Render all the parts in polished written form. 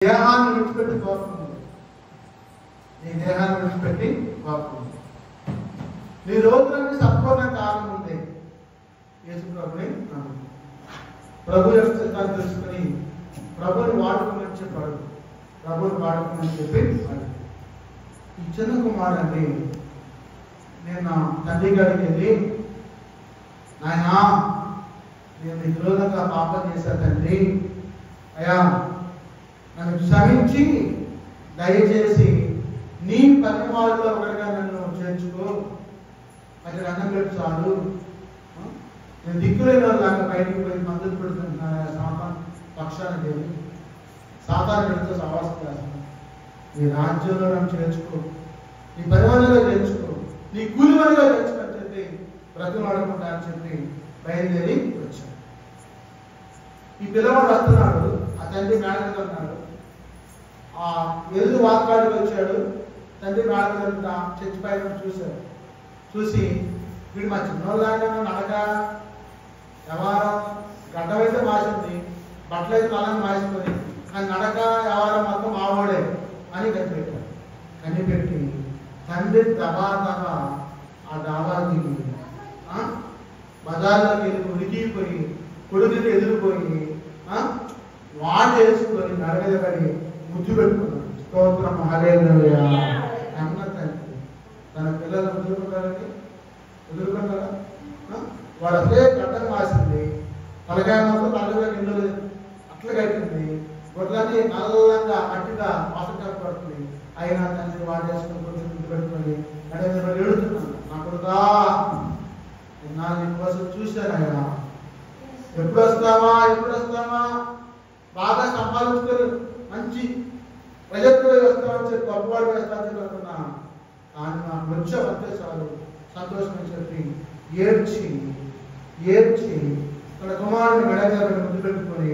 దేహాన్ని విడిచిపెట్టి కోపం, నీ దేహాన్ని విడిచిపెట్టి కోపం. నీ రోజులన్నీ సంపూర్ణ కాలం ఉంది. యేసు ప్రభుని ప్రభు యొక్క చిత్తాన్ని తెలుసుకుని ప్రభుని వాడుకోమని చెప్పాడు. ప్రభుని వాడుకోమని చెప్పి ఈ చిన్న కుమారుడిని నేను నా తండ్రి గారికి వెళ్ళి, నాయనా నేను నీ విరోధంగా పాపం చేశా తండ్రి, అయ్యా నన్ను క్షమించి దయచేసి నీ పని వాళ్ళలో ఒకటిగా నన్ను చేర్చుకో, అక్కడ అన్నం పెట్టి చాలు, నేను దిక్కులేని వాళ్ళలాగా బయటికి పోయి మద్దతు పెడుతుంటున్నాను సాతాన్ పక్షాన్ని లేదు, సాతాన్ పెడుతూ సవాసం చేస్తాను, నీ రాజ్యంలో నన్ను చేర్చుకో, నీ పరిమాణంలో చేర్చుకో, నీ కూలిమనిగా చేర్చుకో అని చెప్పి బ్రతిమాడుకుంటా అని చెప్పి బయలుదేరి వచ్చాడు. ఈ పిల్లవాడు వస్తున్నాడు, ఆ తండ్రి మేడకు ఉన్నాడు, ఆ ఎదురు వాక్కాడికి వచ్చాడు. తండ్రి మేడకు చర్చి పైన చూశాడు. చూసి వీడు మా చిన్నోళ్ళలాగా నడక వ్యవహారం గడ్డమైతే మాసింది, బట్టలు అయితే నల్లని మాసింది, కానీ నడక వ్యవహారం మొత్తం మావాడే అని కనిపెట్టాడు. కనిపెట్టి తండ్రి దబా ఆ డాబా దిగి బజార్లోకి వెళ్ళి ఉడికిపోయి కొడుకుకి ఎదిరిపోయి వాడు వేసుకొని నడగదబడి ముద్దు పెట్టుకున్నాడు. స్తోత్రం హల్లెలూయా అన్న తండ్రి తన పిల్లలు వదులుకుంటారా? వాడు అసలే గడ్డకు మాసింది, తలకాయ మొత్తం తలగా నిండు అట్లా కట్టింది, గొడ్లన్నీ నల్లంగా అట్టిగా వాసన పడుతుంది. అయినా తండ్రి వాడు వేసుకొని కొంచెం ముద్దు పెట్టుకొని నడగదబడి ఏడుతున్నాను, నా కొడుకా నా నీ కోసం చూశాను, ఆయన ఎప్పుడు వస్తావా బాగా సంపాదించుకొని మంచి ప్రజెక్టులో వస్తామని చెప్పి గొప్పవాడు వేస్తామని చెప్పి అనుకున్నా, కానీ నాకు వచ్చే చాలు సంతోషం అని చెప్పి ఏడ్చి తన కుమారుని మెడగా ముద్దు పెట్టుకొని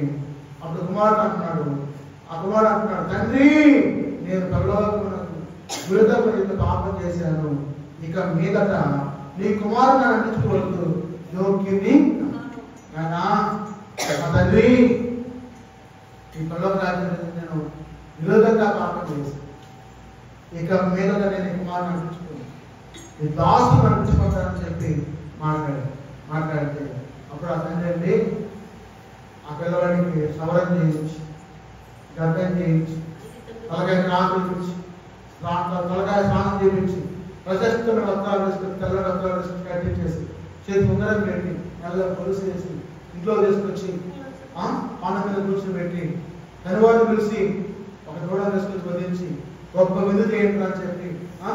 అప్పుడు కుమారుడు అంటున్నాడు తండ్రి నేను పరలోకమునకు విరుద్ధమైన పాపం చేశాను, ఇక మీదట నీ కుమారుని అందించుకోవద్దు యోగ్యుని నా తండ్రి, ఈ పరలోక రాజ్యం నేను విరోధంగా పాపం చేశాను, ఇక మీదట నేను కుమారుని అందించుకోను, ఈ దాసును అందించుకుంటానని చెప్పి మాట్లాడితే అప్పుడు ఆ తండ్రి అండి ఆ పిల్లవాడికి సవరం చేయించి గర్భం చేయించి తలకాయ స్నానం చేయించి ప్రశస్తమైన వస్త్రాలు వేసుకొని తెల్ల వస్త్రాలు వేసుకొని కట్టించేసి చేతి ఉంగరం పెట్టి నల్ల పొలుసు వేసి ఇంట్లో తీసుకొచ్చి పాన మీద కూర్చొని పెట్టి తనవాడు పిలిచి ఒక దూడం వేసుకొచ్చి వదిలించి గొప్ప విందు చేయండి అని చెప్పి ఆ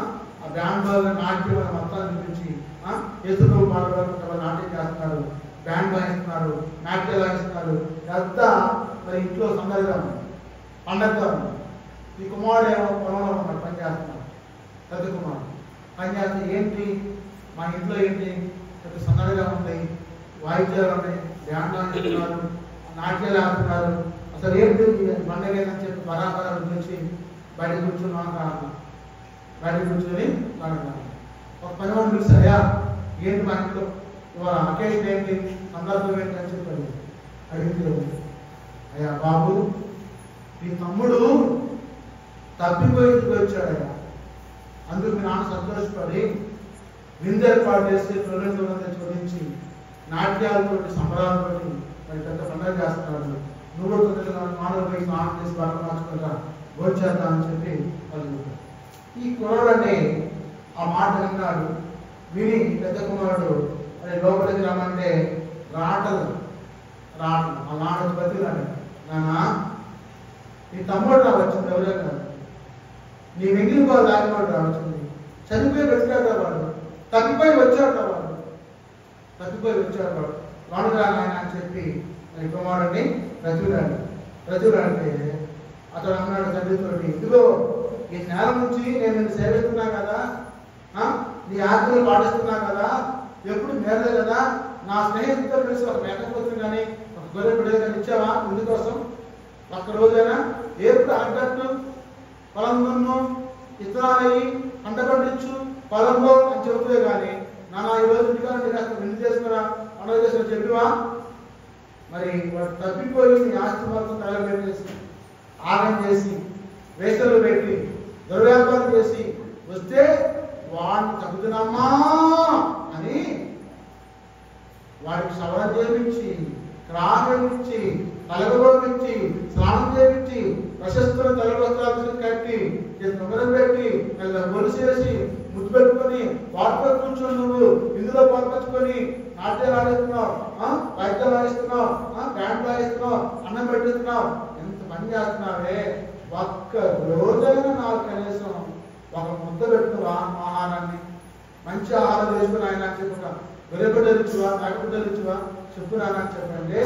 బ్యాండ్ నాట్యం మొత్తాన్ని చూపించి యేసుప్రభు పాటలు నాట్యం చేస్తున్నారు, బ్యాండ్ వాయిస్తున్నారు, నాట్యాలు వాయిస్తున్నారు, ఇదంతా మరి ఇంట్లో సందడిగా ఉంది, పండగగా ఉంది. ఈ కుమారుడు ఏమో పొలంలో ఉన్నాడు, పని చేస్తున్నాడు. పెద్ద కుమారుడు పని చేస్తే ఏంటి మా ఇంట్లో ఏంటి పెద్ద సందడిగా ఉంది, వాయిద్యాలు ఉన్నాయి, బ్యాండ్ వాయిస్తున్నారు, నాట్యాలు ఆడుతున్నారు, అసలు ఏంటి పండగ ఏంటని చెప్పి బరాబరా వచ్చి బయట కూర్చుని ఒక పనివాడు పిలిచాయా ఏంటి మా ఇంట్లో ఇవాళ అకేషన్ ఏంటి సందర్భం ఏంటి అని చెప్పాడు. అడిగితే అయ్యా బాబు మీ తమ్ముడు తప్పిపోయి వచ్చాడయ్యా, అందుకు మీ నాన్న సంతోషపడి విందు ఏర్పాటు చేసి తొలగించి చోదించి నాట్యాలతో సంబరాలతో మరి పెద్ద పండుగ చేస్తున్నాడు, నువ్వు మానవ పోయి స్నానం చేసి బట్ట మార్చుకుంటా భోజేద్దాం అని చెప్పి వాళ్ళు ఈ కుర్రాడని ఆ మాట విన్నాడు. విని పెద్ద కుమారుడు మరి లోపలికి రమ్మంటే రాటలు ఆ నాన్న బతిరాడు, నానా నీ తమ్ముడు రావచ్చింది, ఎవరే కాదు నీ మిగిలిన వాళ్ళు దానివాడు రావచ్చింది, చనిపోయి వచ్చాడు వాడు, తప్పిపోయి వచ్చాడు వాడు రాయన అని చెప్పి మరి కుమారుడిని ప్రతిలాడితే అతడు అన్నాడు తండ్రితోటి, ఇదిగో ఈ నేల నుంచి నేను నిన్ను సేవిస్తున్నా కదా, నీ ఆజ్ఞలు పాటిస్తున్నా కదా, ఎప్పుడు మేలే కదా, నా స్నేహితులతో కలిసి ఒక మేకపోతుంది కానీ ఒక గొర్రె పిల్లలు కానీ ఇచ్చావా ఇందుకోసం, ఒక్కరోజైనా ఏప్పుడు అగ్గట్టు పొలంలో ఇత్తనాలయ్యి పంట పండించు పొలంలో అని చెబుతే కానీ నాన్న ఈరోజు ఇంటికాలంటే కాస్త విందు చేసుకురా పండుగ చేసుకుని చెప్పివా, మరి వాడు తప్పిపోయి నీ ఆస్తి మొత్తం తగలబెట్టేసి ఆగం చేసి వేసలు పెట్టి దుర్వ్యాపారం చేసి వస్తే వాడిని తగ్గుతున్నామా అని వాడికి సవరణ చేయించి క్రామించి తలగబోపించి స్నానం చేయించి ప్రశస్తుల తలవస్త్రాలు కట్టి నొగరం పెట్టి గొలుసేసి ముద్దు పెట్టుకొని వాటితో కూర్చొని నువ్వు ఇందులో పంపించుకొని నాట్యాలు ఆడిస్తున్నావు, వాయిద్యాలు ఆడిస్తున్నావు, బ్యాండ్ ఆడిస్తున్నావు, అన్నం పెట్టిస్తున్నావు, ఎంత పని చేస్తున్నావే. ఒక్క రోజైనా నాకు కనీసం ఒక ముద్ద పెట్టుకువా ఆహారాన్ని, మంచి ఆహారం చేసుకుని ఆయన చెప్పుగా గొర్రెబిడ్డలు ఇచ్చువా, మేకబిడ్డలు ఇచ్చువా చెప్పు నాన్న చెప్పండి.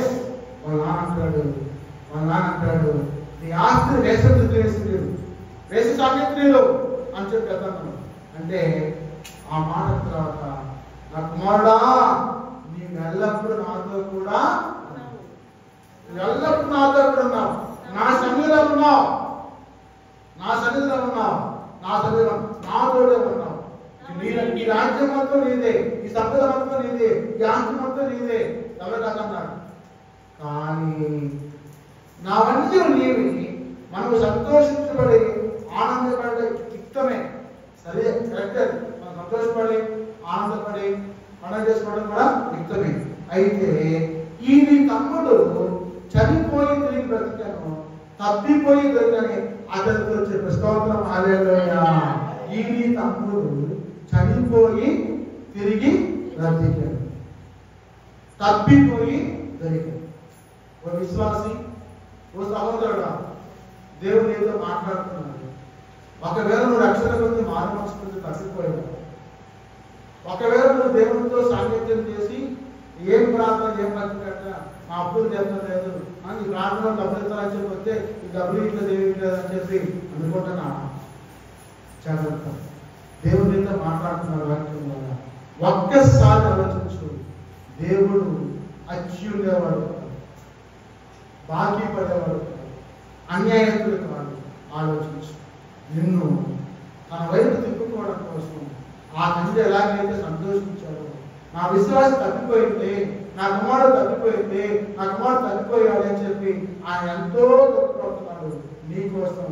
వాళ్ళ నాన్న అంటాడు నీ ఆస్తిని వేసి సాంగత్రియులు అని చెప్పి వెళ్తాను అంటే ఆ మాట తర్వాత నా కుమారుడా నీవు ఎల్లప్పుడూ నాతో కూడా ఉన్నావు, నా సన్నిధిలో ఉన్నావు, నా సన్నిధిలో నాతోడే ఉన్నావు. ఈ రాజ్యం మొత్తం నీదే, ఈ సంపద మొత్తం నీదే, ఈ ఆస్తి మొత్తం నీదే ఎవరు కాదన్నాడు. కానీ నావన్నీ నీవి, మనకు సంతోషించబడి ఆనందపడే యుక్తమే, సరే కరెక్టే. మనం సంతోషపడి ఆనందపడి పండుగ చేసుకోవడం కూడా యుక్తమే. అయితే ఈ నీ తమ్ముడు చనిపోయి తిరిగి బ్రతికాను, తప్పిపోయి దొరికని అతనితో చెప్పే స్తోత్రం హల్లెలూయా. ఈ నీ తమ్ముడు చనిపోయి తిరిగి బ్రతికాడు, తప్పిపోయి దొరికాడు. ఓ విశ్వాసి, ఓ సహోదరుడా, దేవుడు నీతో మాట్లాడుతున్నాడు. ఒకవేళ నువ్వు రక్షణ పొంది మారు మనసు పొంది తప్పిపోయావు, ఒకవేళ నువ్వు దేవునితో సాంగత్యం చేసి ఏం ప్రార్థన ఏం బతికట్ట మా అప్పులు చెప్తలేదు అని ఈ ప్రార్థనలో డబ్బులు ఇస్తారని చెప్పొస్తే ఈ డబ్బులు ఇట్లా దేవుడు అని చెప్పి అనుకుంటున్నా. జాగ్రత్త, దేవుడు నీతో మాట్లాడుతున్నారు వాక్యం వల్ల. ఒక్కసారి ఆలోచించు, దేవుడు అచ్యుండేవాడు, బాకీ పడేవాడు, అన్యాయకుడు కాదు. ఆలోచించు, నిన్ను తన వైపు తిప్పుకోవడం కోసం ఆ తండ్రి ఎలాగైతే సంతోషించాడో, నా విశ్వాసం తప్పిపోయింది, నా కుమారుడు తప్పిపోయింది, నా కుమారుడు తప్పిపోయాడు అని చెప్పి ఆయన ఎంతో దుఃఖపడుతున్నాడు నీ కోసం,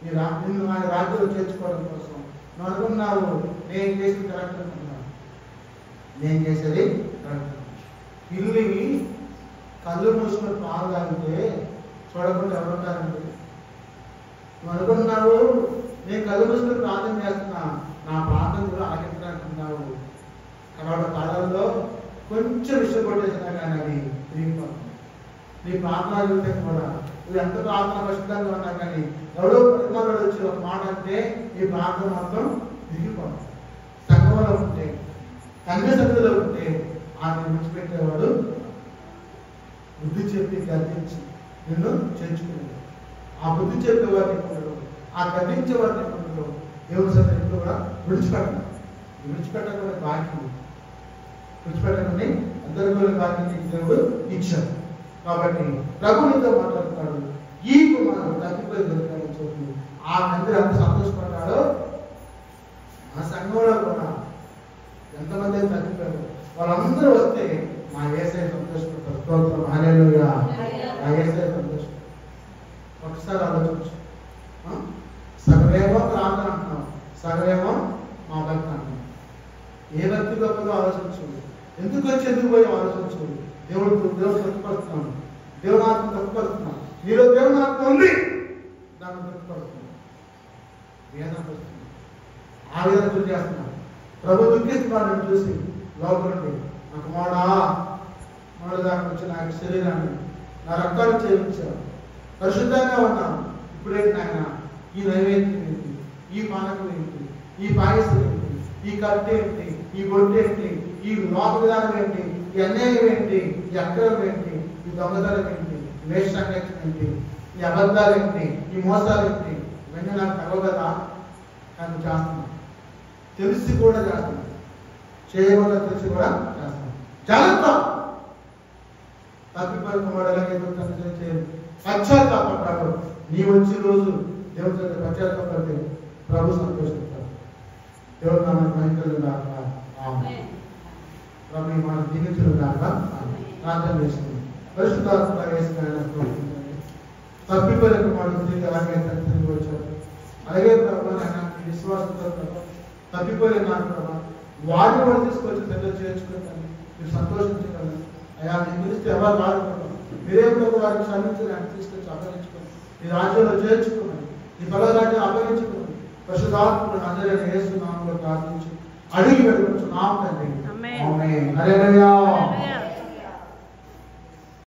నిన్ను ఆయన రాజ్యంలో చేర్చుకోవడం కోసం. నువ్వు అనుకున్నావు నేను చేసేది కరెక్ట్ అనుకున్నావు, నేను చేసేది కరెక్ట్. పిల్లి కళ్ళు మూసుకొని పాలు తాగితే చూడకుండా ఎవరుంటారండి? నువ్వు అనుకున్నావు నేను కళ్ళు మూసుకొని ప్రార్థన చేస్తున్నా, నా ప్రార్థన కూడా ఆలకించాలనుకున్నావు. కాబట్టి పాదాల్లో కొంచెం విషయం కొట్టేసినా కానీ అది తిరిగిపోతుంది. నీ ప్రార్థన చూస్తే కూడా నువ్వు ఎంత ప్రార్థన పరిశుద్ధంగా ఉన్నా కానీ ఎవడో ప్రతిమాడు వచ్చి ఒక మాట అంటే ఈ ప్రార్థన మాత్రం తిరిగిపోతుంది. సంఘంలో ఉంటే, తండ్రి సన్నిధిలో ఉంటే ఆయన విడిచిపెట్టేవాడు బుద్ధి చెప్పి గర్దించి నిన్ను చేర్చుకునేవాడు. ఆ బుద్ధి చెప్పేవాడిని ఇప్పుడు, ఆ గర్దించేవాడిని ఇప్పుడు దేవుని సన్నిధిలో కూడా విడిచిపెట్టకుండా బాకీ విడిచిపెట్టకుండా అందరికీ బాకీ దేవుడు ఇచ్చాడు. కాబట్టి ప్రభునితో మాట్లాడుతున్నాడు. ఈ కుమారుడు తప్పిపోయి దొరికాడని చెప్పి ఆ తండ్రి అంత సంతోషపడ్డాడో, ఆ సంఘంలో కూడా ఎంతమంది తప్పిపోయారు వాళ్ళందరూ వస్తే మా యేసయ్య సంతోషపడతారు. స్తోత్రం హల్లెలూయా. మా యేసయ్య సంతోషం. ఒకసారి ఆలోచించు, సగమేమో ప్రార్థన అంటున్నాం, సగమేమో మా భక్తి అంటున్నాం. ఏ భక్తి గొప్పగా ఆలోచించు, ఎందుకు వచ్చి ఎందుకు పోయి ఆలోచించు. దేవుడు తృప్తిపడుతున్నాను, దేవుని ఆత్మ తృప్తిపడుతున్నాను. నీలో దేవుని ఆత్మ ఉంది, దాన్ని తృప్తిపడుతున్నాను. వేదన పడుతుంది, ఆ వేదన గురి చేస్తున్నాను. ప్రభు దుఃఖిస్తున్నాడు చూసి లోపలండి. నాకు మాడు దాకా వచ్చి నా శరీరాన్ని నా రక్తాన్ని చేయించాను, పరిశుద్ధంగా ఉన్నాను. ఇప్పుడేంటి ఆయన ఈ నైవేద్యం ఏంటి, ఈ పానకం ఏంటి, ఈ పాయసం ఏంటి, ఈ కట్టె ఏంటి, ఈ బొట్టు ఏంటి, ఈ లోక విధానం ఏంటి, ఈ అన్యాయం ఏంటి, ఈ అక్రమం ఏంటి, ఈ దొంగతనం ఏంటి, ఈ వేషాంగత్యం ఏంటి, ఈ అబద్ధాలు ఏంటి, ఈ మోసాలు ఏంటి, ఇవన్నీ నాకు తెలవు కదా. కానీ చేస్తున్నాను, తెలిసి కూడా చేస్తున్నాను, చేయకుండా తెలిసి కూడా చేస్తున్నాను. జాగ్రత్త, తప్పిపోయిన వాడు ఎలాగైతే చేయాలి. పశ్చాత్తాపడ్డాడు. నీ వచ్చే రోజు దేవుడి దగ్గర పశ్చాత్తాపడితే ప్రభు సంతోషిస్తాడు. దేవుడు నాన్న మహిళలు దాకా ప్రభు మన దీనించడం దాకా ప్రార్థన చేసింది. పరిశుద్ధాత్మ వేసిన తప్పిపోయిన కుమారుడు తిరిగి అలాగే తిరిగి వచ్చారు. అలాగే ప్రభావ నాయన ఈ విశ్వాసంతో ప్రభావ తప్పిపోయిన నాకు ప్రభావ వారిని కూడా తీసుకొచ్చి దగ్గర చేర్చుకుంటాను. మీరు సంతోషించగలరు. అయ్యా మీ పిలిస్తే ఎవరు రాదు ప్రభావ. మీరే ప్రభు వారిని క్షమించడానికి తీసుకొచ్చి అపహరించుకోండి. ఈ రాజ్యంలో చేర్చుకోమని, ఈ బలరాజ్యాన్ని అపహరించుకోమని పరిశుద్ధాత్ముడు అందరినీ యేసు నామములో ప్రార్థించి అడిగి పెట్టుకుంటున్నాం తండ్రి. ఆమేన్. హల్లెలూయా.